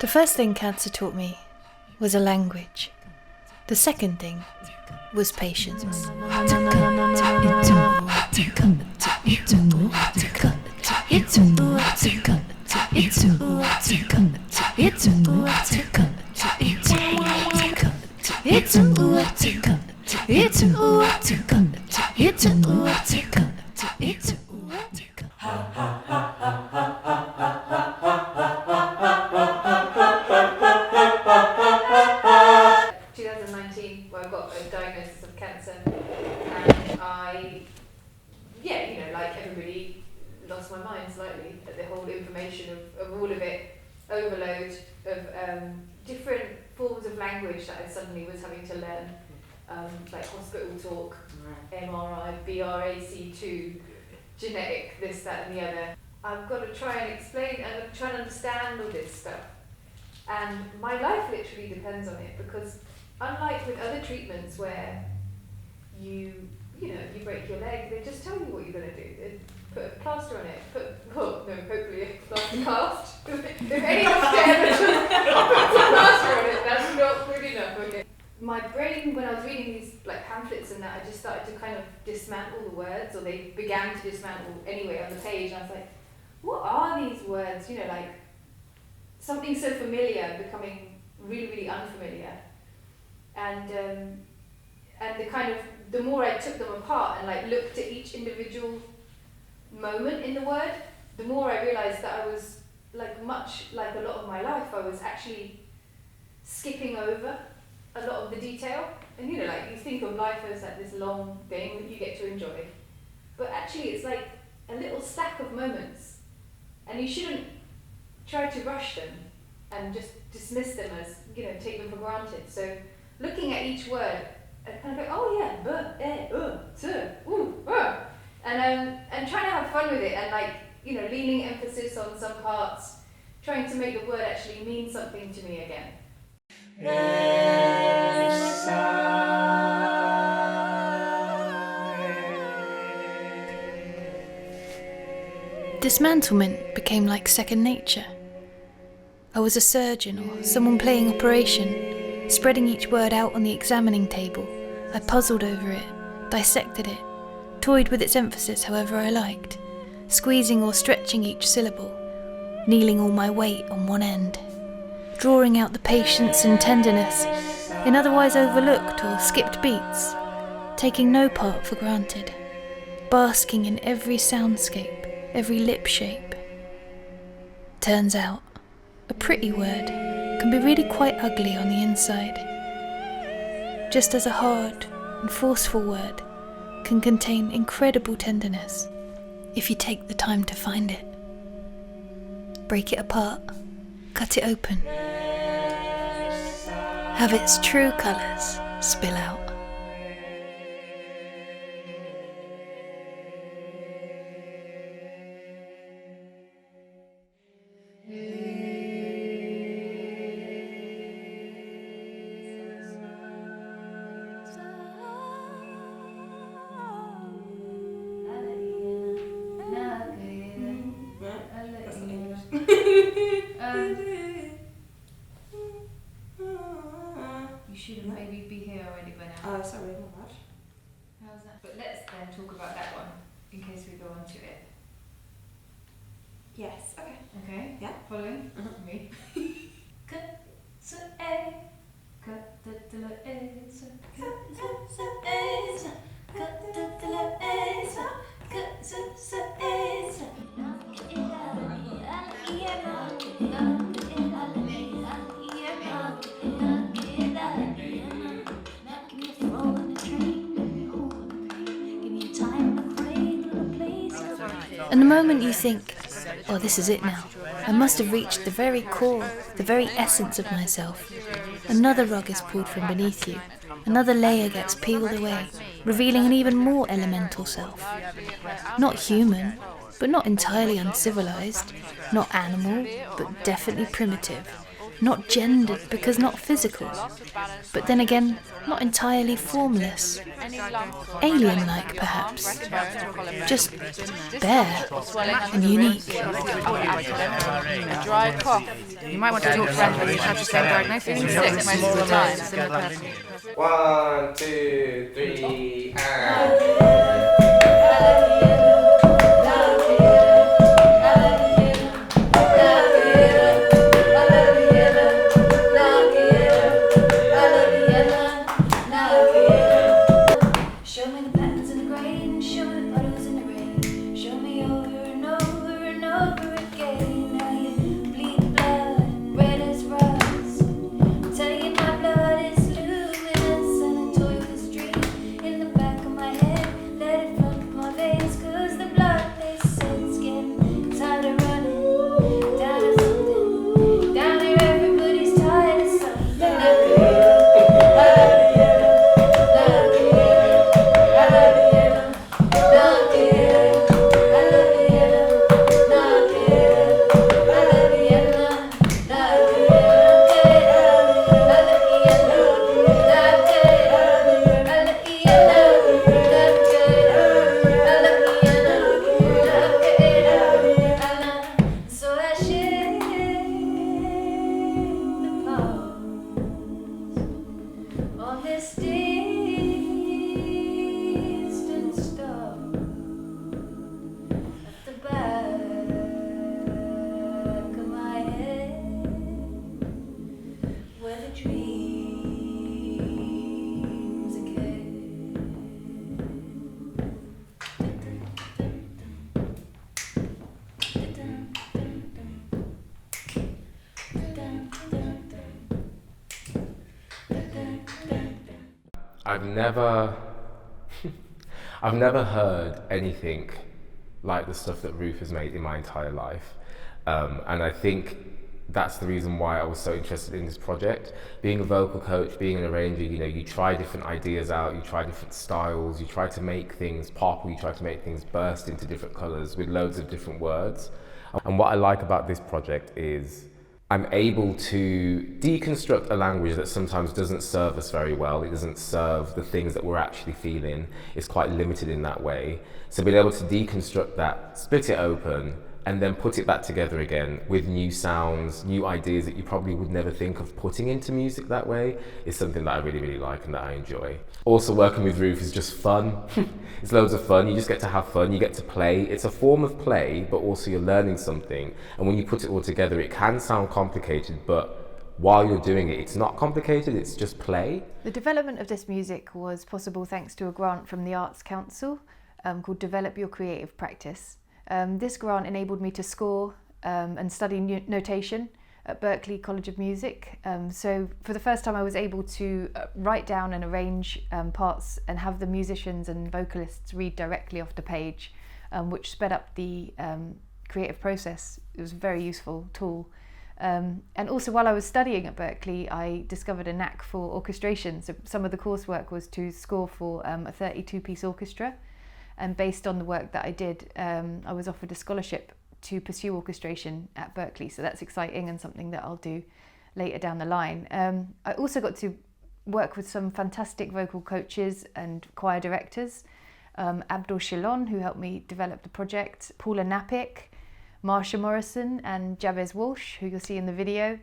The first thing cancer taught me was a language. The second thing was patience. Where I got a diagnosis of cancer, and I, like everybody, lost my mind slightly at the whole information of all of it, overload of different forms of language that I suddenly was having to learn, like hospital talk, MRI, BRAC2, genetic, this, that and the other. I've got to try and explain and try and understand all this stuff, and my life literally depends on it, because unlike with other treatments where you break your leg, they just tell you what you're going to do. They put a plaster on it, hopefully a plaster cast. If anyone's scared, put a plaster on it, that's not good enough, okay. My brain, when I was reading these pamphlets and that, I just started to kind of dismantle the words, or they began to dismantle anyway on the page, and I was like, what are these words? Something so familiar becoming really, really unfamiliar. And the more I took them apart and looked at each individual moment in the word, the more I realized that I was much like a lot of my life, I was actually skipping over a lot of the detail. And you think of life as this long thing that you get to enjoy, but actually it's like a little stack of moments, and you shouldn't try to rush them and just dismiss them as take them for granted. So looking at each word, I kind of go, oh yeah, and trying to have fun with it, and leaning emphasis on some parts, trying to make the word actually mean something to me again. Dismantlement became like second nature. I was a surgeon or someone playing operation, spreading each word out on the examining table. I puzzled over it, dissected it, toyed with its emphasis however I liked, squeezing or stretching each syllable, kneeling all my weight on one end, drawing out the patience and tenderness in otherwise overlooked or skipped beats, taking no part for granted, basking in every soundscape, every lip shape. Turns out, a pretty word can be really quite ugly on the inside, just as a hard and forceful word can contain incredible tenderness if you take the time to find it. Break it apart, cut it open, have its true colours spill out. You should maybe be here already by now. Oh, sorry, not much. How's that? But let's then talk about that one in case we go on to it. Yes, okay. Okay? Yeah. Following? Me. And the moment you think, oh, this is it now, I must have reached the very core, the very essence of myself, another rug is pulled from beneath you, another layer gets peeled away, revealing an even more elemental self. Not human, but not entirely uncivilized, not animal, but definitely primitive, not gendered because not physical, but then again, not entirely formless. Alien-like, perhaps. Just bare and unique. A dry cough. You might want to talk to them when you have the same diagnosis. Feeling sick most of the time. Similar person. 1, 2, 3, and... I've never heard anything like the stuff that Ruth has made in my entire life, and I think that's the reason why I was so interested in this project. Being a vocal coach, being an arranger, you know, you try different ideas out, you try different styles, you try to make things pop, you try to make things burst into different colours with loads of different words. And what I like about this project is I'm able to deconstruct a language that sometimes doesn't serve us very well. It doesn't serve the things that we're actually feeling. It's quite limited in that way. So being able to deconstruct that, split it open, and then put it back together again with new sounds, new ideas that you probably would never think of putting into music that way is something that I really, really like and that I enjoy. Also, working with Ruth is just fun. It's loads of fun. You just get to have fun. You get to play. It's a form of play, but also you're learning something. And when you put it all together, it can sound complicated, but while you're doing it, it's not complicated, it's just play. The development of this music was possible thanks to a grant from the Arts Council called Develop Your Creative Practice. This grant enabled me to score and study notation at Berklee College of Music. So for the first time I was able to write down and arrange parts and have the musicians and vocalists read directly off the page, which sped up the creative process. It was a very useful tool. And also while I was studying at Berklee, I discovered a knack for orchestration. So some of the coursework was to score for a 32-piece orchestra. And based on the work that I did, I was offered a scholarship to pursue orchestration at Berklee. So that's exciting and something that I'll do later down the line. I also got to work with some fantastic vocal coaches and choir directors. Abdul Shilon, who helped me develop the project, Paula Napik, Marsha Morrison and Jabez Walsh, who you'll see in the video.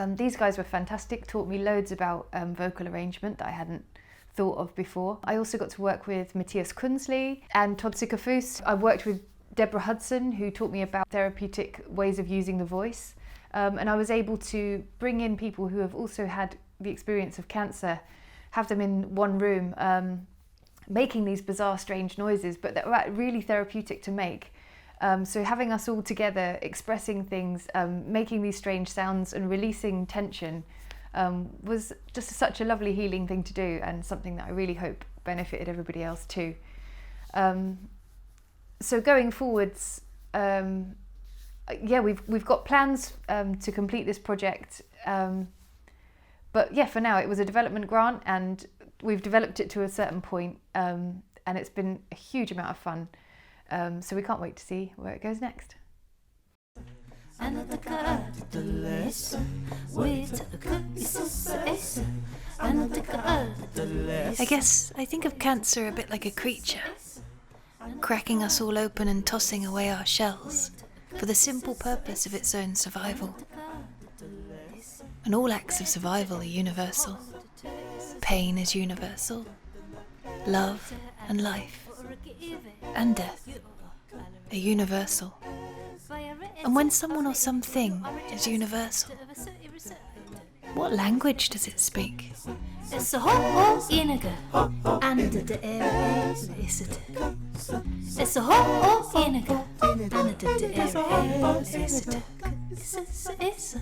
These guys were fantastic, taught me loads about vocal arrangement that I hadn't thought of before. I also got to work with Matthias Kunzli and Todd Sikafus. I worked with Deborah Hudson, who taught me about therapeutic ways of using the voice. And I was able to bring in people who have also had the experience of cancer, have them in one room, making these bizarre, strange noises, but that were really therapeutic to make. So having us all together, expressing things, making these strange sounds and releasing tension was just such a lovely healing thing to do, and something that I really hope benefited everybody else too. So going forwards, yeah, we've got plans to complete this project, but yeah, for now it was a development grant and we've developed it to a certain point, and it's been a huge amount of fun. So we can't wait to see where it goes next. I guess I think of cancer a bit like a creature, cracking us all open and tossing away our shells for the simple purpose of its own survival. And all acts of survival are universal. Pain is universal. Love and life and death are universal. And when someone or something is universal, what language does it speak? It's a ho inaga and the air is it. It's a ho inaga and the air is it. It's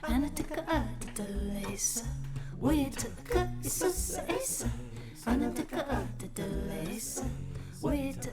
and the lace. Wait, it's and the lace. Wait.